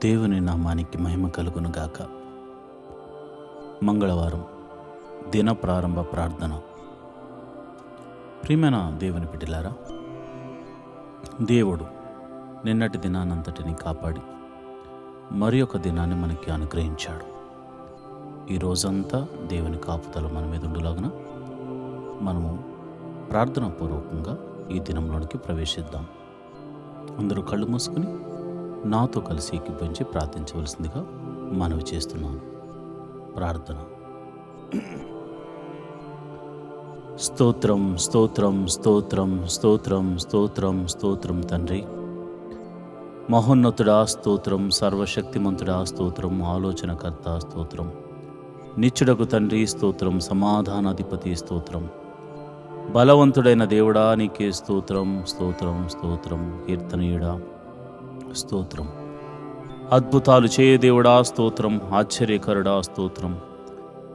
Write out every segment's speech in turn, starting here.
దేవుని నామానికి మహిమ కలుగును గాక. మంగళవారం దిన ప్రారంభ ప్రార్థన. ప్రియమైన దేవుని బిడ్డలారా, దేవుడు నిన్నటి దినానంతటిని కాపాడి మరి ఒక దినాన్ని మనకి అనుగ్రహించాడు. ఈ రోజంతా దేవుని కాపుదల మన మీద ఉండులాగున మనము ప్రార్థనా పూర్వకంగా ఈ దినంలోనికి ప్రవేశిద్దాం. అందరూ కళ్ళు మూసుకుని నాతో కలిసి ఏకీభవించి ప్రార్థించవలసిందిగా మనవి చేస్తున్నాను. ప్రార్థన. స్తోత్రం స్తోత్రం స్తోత్రం స్తోత్రం స్తోత్రం స్తోత్రం తండ్రి, మహోన్నతుడా స్తోత్రం, సర్వశక్తిమంతుడా స్తోత్రం, ఆలోచనకర్త స్తోత్రం, నిత్యుడకు తండ్రి స్తోత్రం, సమాధానాధిపతి స్తోత్రం, బలవంతుడైన దేవుడా నీకే స్తోత్రం స్తోత్రం స్తోత్రం, కీర్తనీయుడా స్తోత్రం, అద్భుతాలు చేయ దేవుడా స్తోత్రం, ఆశ్చర్యకరుడా స్తోత్రం,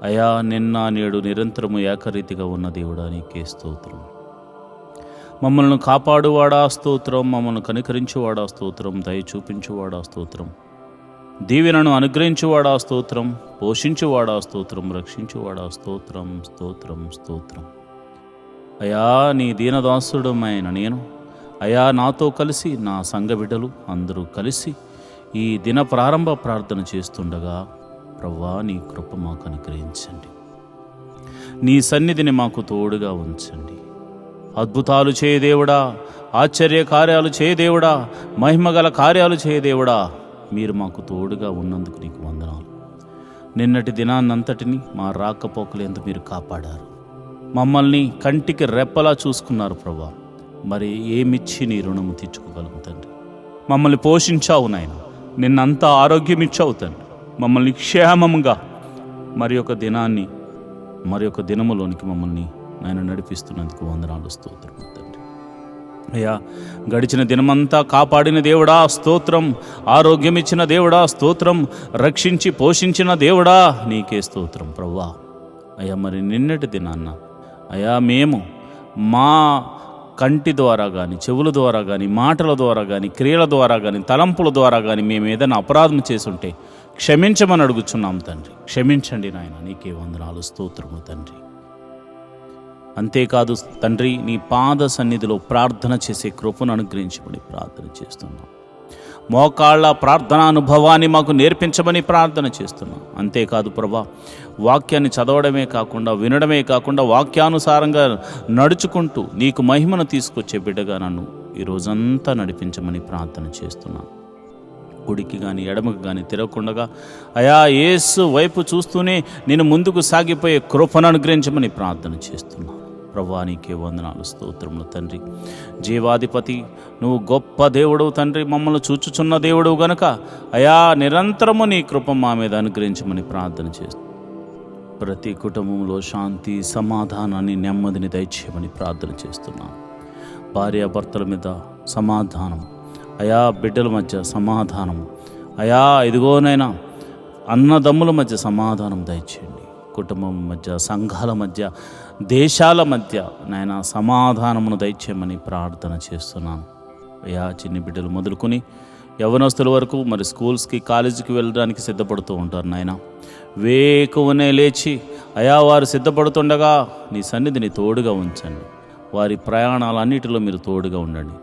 అయా నిన్న నేడు నిరంతరము ఏకరీతిగా ఉన్న దేవుడా నీకే స్తోత్రం, మమ్మల్ని కాపాడువాడా స్తోత్రం, మమ్మల్ని కనికరించువాడా స్తోత్రం, దయ చూపించువాడా స్తోత్రం, దీవెనను అనుగ్రహించువాడా స్తోత్రం, పోషించువాడా స్తోత్రం, రక్షించువాడా స్తోత్రం స్తోత్రం స్తోత్రం. అయా నీ దీనదాసుడమైన నేను, అయా నాతో కలిసి నా సంఘ బిడ్డలు అందరూ కలిసి ఈ దిన ప్రారంభ ప్రార్థన చేస్తుండగా ప్రభువా నీ కృప మాకు అనుగ్రహించండి, నీ సన్నిధిని మాకు తోడుగా ఉంచండి. అద్భుతాలు చేయదేవుడా, ఆశ్చర్య కార్యాలు చేయదేవుడా, మహిమగల కార్యాలు చేయదేవుడా, మీరు మాకు తోడుగా ఉన్నందుకు నీకు వందనాలు. నిన్నటి దినాన్నంతటిని మా రాకపోకలేందుకు మీరు కాపాడారు, మమ్మల్ని కంటికి రెప్పలా చూసుకున్నారు ప్రభువా. మరి ఏమిచ్చి నీ రుణము తీర్చుకోగలము తండ్రి? మమ్మల్ని పోషించావు నాయన, నిన్నంతా ఆరోగ్యం ఇచ్చావు తండ్రి, మమ్మల్ని క్షేమంగా మరి ఒక దినాన్ని మరి ఒక దినములోనికి మమ్మల్ని నాయన నడిపిస్తున్నందుకు వందనాలు స్తోత్రం తండ్రి. అయ్యా గడిచిన దినమంతా కాపాడిన దేవుడా స్తోత్రం, ఆరోగ్యం ఇచ్చిన దేవుడా స్తోత్రం, రక్షించి పోషించిన దేవుడా నీకే స్తోత్రం ప్రభువా. అయ్యా మరి నిన్నటి దినాన్న అయా మేము మా కంటి ద్వారా కానీ, చెవుల ద్వారా కానీ, మాటల ద్వారా కానీ, క్రియల ద్వారా కానీ, తలంపుల ద్వారా కానీ మేము ఏదైనా అపరాధం చేసుంటే క్షమించమని అడుగుచున్నాం తండ్రి. క్షమించండి నాయన, నీకే వందనాలు స్తోత్రము తండ్రి. అంతేకాదు తండ్రి, నీ పాద సన్నిధిలో ప్రార్థన చేసే కృపను అనుగ్రహించమని ప్రార్థన చేస్తున్నాం. మోకాళ్ళ ప్రార్థనా అనుభవాన్ని మాకు నేర్పించమని ప్రార్థన చేస్తున్నాం. అంతేకాదు ప్రభా, వాక్యాన్ని చదవడమే కాకుండా, వినడమే కాకుండా, వాక్యానుసారంగా నడుచుకుంటూ నీకు మహిమను తీసుకొచ్చే బిడ్డగా నన్ను ఈ రోజంతా నడిపించమని ప్రార్థన చేస్తున్నాను. కుడికి కానీ ఎడమకు కానీ తిరగకుండా అయా యేసు వైపు చూస్తూనే నేను ముందుకు సాగిపోయే కృపను అనుగ్రహించమని ప్రార్థన చేస్తున్నాను. ప్రభువా నీకే వందనాలు స్తోత్రములు తండ్రి. జీవాధిపతి నువ్వు గొప్ప దేవుడు తండ్రి, మమ్మల్ని చూచుచున్న దేవుడు గనుక అయా నిరంతరము నీ కృప మా మీద అనుగ్రహించమని ప్రార్థన చేస్తూ ప్రతి కుటుంబంలో శాంతి, సమాధానాన్ని, నెమ్మదిని దయచేయమని ప్రార్థన చేస్తున్నాను. భార్యాభర్తల మీద సమాధానం, అయా బిడ్డల మధ్య సమాధానం, అయా ఇదిగోనైనా అన్నదమ్ముల మధ్య సమాధానం దయచేయండి. కుటుంబం మధ్య, సంఘాల మధ్య, దేశాల మధ్య నాయన సమాధానమును దయచేయమని ప్రార్థన చేస్తున్నాను. అయా చిన్ని బిడ్డలు మొదలుకొని యవనస్తుల వరకు మరి స్కూల్స్కి, కాలేజీకి వెళ్ళడానికి సిద్ధపడుతూ ఉంటారు నాయన. వేకువనే లేచి అయా వారు సిద్ధపడుతుండగా నీ సన్నిధిని తోడుగా ఉంచండి. వారి ప్రయాణాలన్నిటిలో మీరు తోడుగా ఉండండి.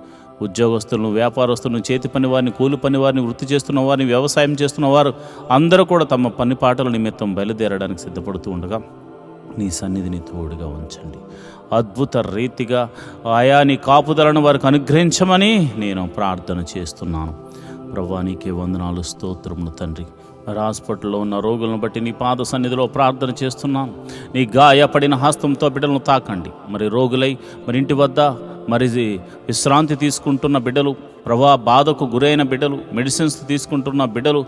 ఉద్యోగస్తులను, వ్యాపారస్తులను, చేతి పని వారిని, కూలి పని వారిని, వృత్తి చేస్తున్న వారిని, వ్యవసాయం చేస్తున్న వారు అందరూ కూడా తమ పని పాటల నిమిత్తం బయలుదేరడానికి సిద్ధపడుతూ ఉండగా నీ సన్నిధిని తోడుగా ఉంచండి. అద్భుత రీతిగా ఆయా నీ కాపుదలను వారికి అనుగ్రహించమని నేను ప్రార్థన చేస్తున్నాను. ప్రభువా నీకే వందనాలు స్తోత్రములు తండ్రి. మరి హాస్పిటల్లో ఉన్న రోగులను బట్టి నీ పాద సన్నిధిలో ప్రార్థన చేస్తున్నాను. నీ గాయపడిన హస్తంతో బిడ్డలను తాకండి. మరి రోగులై మరి ఇంటి వద్ద మరి విశ్రాంతి తీసుకుంటున్న బిడ్డలు, ప్రభా బాధకు గురైన బిడ్డలు, మెడిసిన్స్ తీసుకుంటున్న బిడ్డలు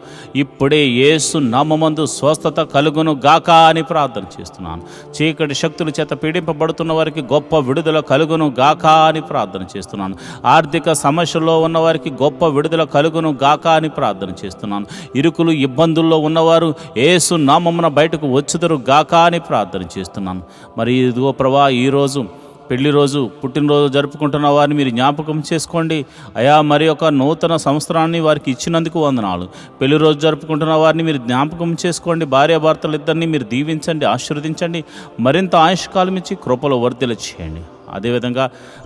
ఇప్పుడే యేసు నామమందు స్వస్థత కలుగును గాక అని ప్రార్థన చేస్తున్నాను. చీకటి శక్తుల చేత పీడింపబడుతున్న వారికి గొప్ప విడుదల కలుగును గాక అని ప్రార్థన చేస్తున్నాను. ఆర్థిక సమస్యల్లో ఉన్న వారికి గొప్ప విడుదల కలుగును గాక అని ప్రార్థన చేస్తున్నాను. ఇరుకులు ఇబ్బందుల్లో ఉన్నవారు యేసు నామమున బయటకు వచ్చుదురు గాక అని ప్రార్థన చేస్తున్నాను. మరి ఇదిగో ప్రభా ఈరోజు పెళ్లి రోజు పుట్టినరోజు జరుపుకుంటున్న వారిని మీరు జ్ఞాపకం చేసుకోండి అయా. మరి ఒక నూతన సంవత్సరాన్ని వారికి ఇచ్చినందుకు వందనాలు. పెళ్లి రోజు జరుపుకుంటున్న వారిని మీరు జ్ఞాపకం చేసుకోండి. భార్యాభర్తలు ఇద్దరిని మీరు దీవించండి, ఆశీర్వదించండి, మరింత ఆయుష్కాలం ఇచ్చి కృపలో వర్ధిల్ల చేయండి. అదేవిధంగా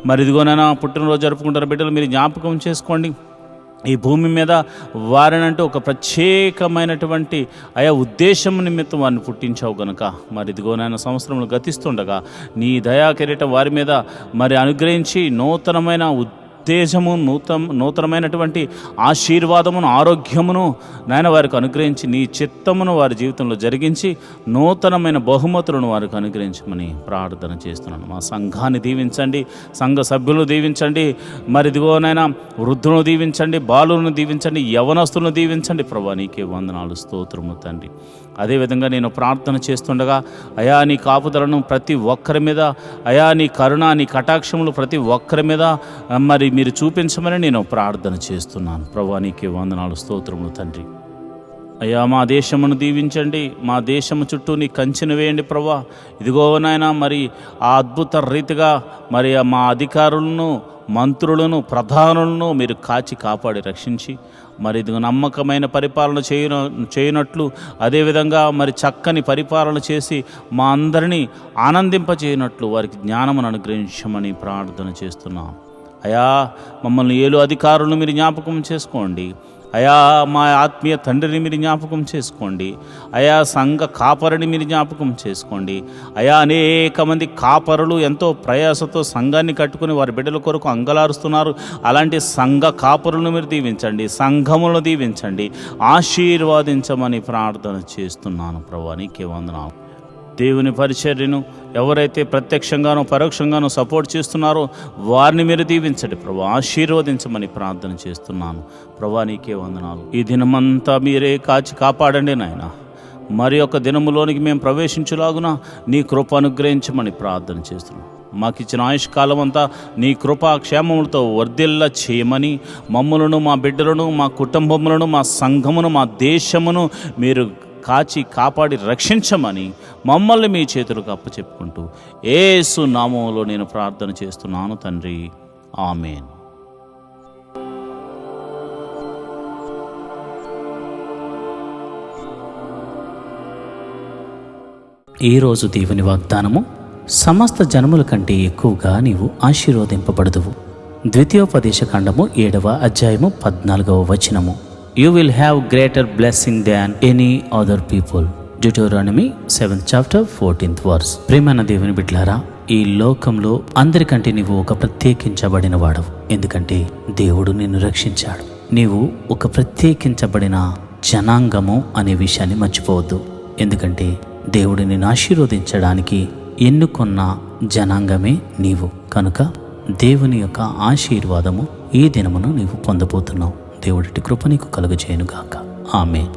మరి ఇదిగోనైనా పుట్టినరోజు జరుపుకుంటున్న బిడ్డలు మీరు జ్ఞాపకం చేసుకోండి. ఈ భూమి మీద వారినంటూ ఒక ప్రత్యేకమైనటువంటి ఆయా ఉద్దేశం నిమిత్తం వారిని పుట్టించావు గనుక మరి ఇదిగోనైనా సంవత్సరములు గతిస్తుండగా నీ దయా కిరీటం వారి మీద మరి అనుగ్రహించి నూతనమైన ఉద్దేశము, నూతనమైనటువంటి ఆశీర్వాదమును, ఆరోగ్యమును నాయన వారికి అనుగ్రహించి నీ చిత్తమును వారి జీవితంలో జరిగించి నూతనమైన బహుమతులను వారికి అనుగ్రహించమని ప్రార్థన చేస్తున్నాను. మా సంఘాన్ని దీవించండి, సంఘ సభ్యులను దీవించండి, మరి ఇదిగోనైనా వృద్ధులను దీవించండి, బాలులను దీవించండి, యవనస్తులను దీవించండి. ప్రభా నీకే వందనాలు, స్తోత్రము తండ్రి. అదేవిధంగా నేను ప్రార్థన చేస్తుండగా అయా నీ కాపుదలను ప్రతి ఒక్కరి మీద, అయా నీ కరుణ, నీ కటాక్షములు ప్రతి ఒక్కరి మీద మరి మీరు చూపించమని నేను ప్రార్థన చేస్తున్నాను. ప్రభా నీకే వందనాలు, స్తోత్రములు తండ్రి. అయ్యా మా దేశమును దీవించండి, మా దేశము చుట్టూ నీ కంచెను వేయండి ప్రభా. ఇదిగో నాయన మరి ఆ అద్భుత రీతిగా మరి మా అధికారులను, మంత్రులను, ప్రధానులను మీరు కాచి కాపాడి రక్షించి మరి ఇది నమ్మకమైన పరిపాలన చేయనట్లు, అదేవిధంగా మరి చక్కని పరిపాలన చేసి మా అందరినీ ఆనందింపచేయనట్లు వారికి జ్ఞానమును అనుగ్రహించమని ప్రార్థన చేస్తున్నాం. అయా మమ్మల్ని ఏలు అధికారులను మీరు జ్ఞాపకం చేసుకోండి. అయా మా ఆత్మీయ తండ్రిని మీరు జ్ఞాపకం చేసుకోండి. అయా సంఘ కాపరిని మీరు జ్ఞాపకం చేసుకోండి. అయా అనేక మంది కాపరులు ఎంతో ప్రయాసతో సంఘాన్ని కట్టుకుని వారి బిడ్డల కొరకు అంగలారుస్తున్నారు. అలాంటి సంఘ కాపరులను మీరు దీవించండి, సంఘములను దీవించండి, ఆశీర్వాదించమని ప్రార్థన చేస్తున్నాను. ప్రభువా నీకే వందనాలు. దేవుని పరిచర్యను ఎవరైతే ప్రత్యక్షంగానో పరోక్షంగానో సపోర్ట్ చేస్తున్నారో వారిని మీరు దీవించండి ప్రభు, ఆశీర్వదించమని ప్రార్థన చేస్తున్నాను. ప్రభా నీకే వందనాలు. ఈ దినమంతా మీరే కాచి కాపాడండి నాయన. మరి ఒక దినములోనికి మేము ప్రవేశించులాగున నీ కృప అనుగ్రహించమని ప్రార్థన చేస్తున్నాం. మాకిచ్చిన ఆయుష్కాలం అంతా నీ కృపా క్షేమములతో వర్ధిల్ల చేయమని మమ్మలను, మా బిడ్డలను, మా కుటుంబములను, మా సంఘమును, మా దేశమును మీరు కాచి కాపాడి రక్షించమని మమ్మల్ని మీ చేతులకు అప్పచెప్పుకుంటూ యేసు నామములో నేను ప్రార్థన చేస్తున్నాను తండ్రి, ఆమేన్. ఈరోజు దేవుని వాగ్దానము, సమస్త జనముల కంటే ఎక్కువగా నీవు ఆశీర్వదింపబడదువు. ద్వితీయోపదేశకాండము 7వ అధ్యాయము 14వ వచనము. You will have greater blessing than any other people. Deuteronomy 7th chapter 14th verse. ప్రేమైన దేవుని బిడ్డలారా, ఈ లోకంలో అందరికంటే నీవు ఒక ప్రత్యేకించబడిన వాడవు. ఎందుకంటే దేవుడు నిన్ను రక్షించాడు. నీవు ఒక ప్రత్యేకించబడిన జనాంగము అనే విషయాన్ని మర్చిపోవద్దు. ఎందుకంటే దేవుడు నిన్ను ఆశీర్వదించడానికి ఎన్నుకున్న జనాంగమే నీవు. కనుక దేవుని యొక్క ఆశీర్వాదము ఈ దినమును నీవు పొందబోతున్నావు. దేవుడి కృప నీకు కలుగజేయునుగాక. ఆమేన్.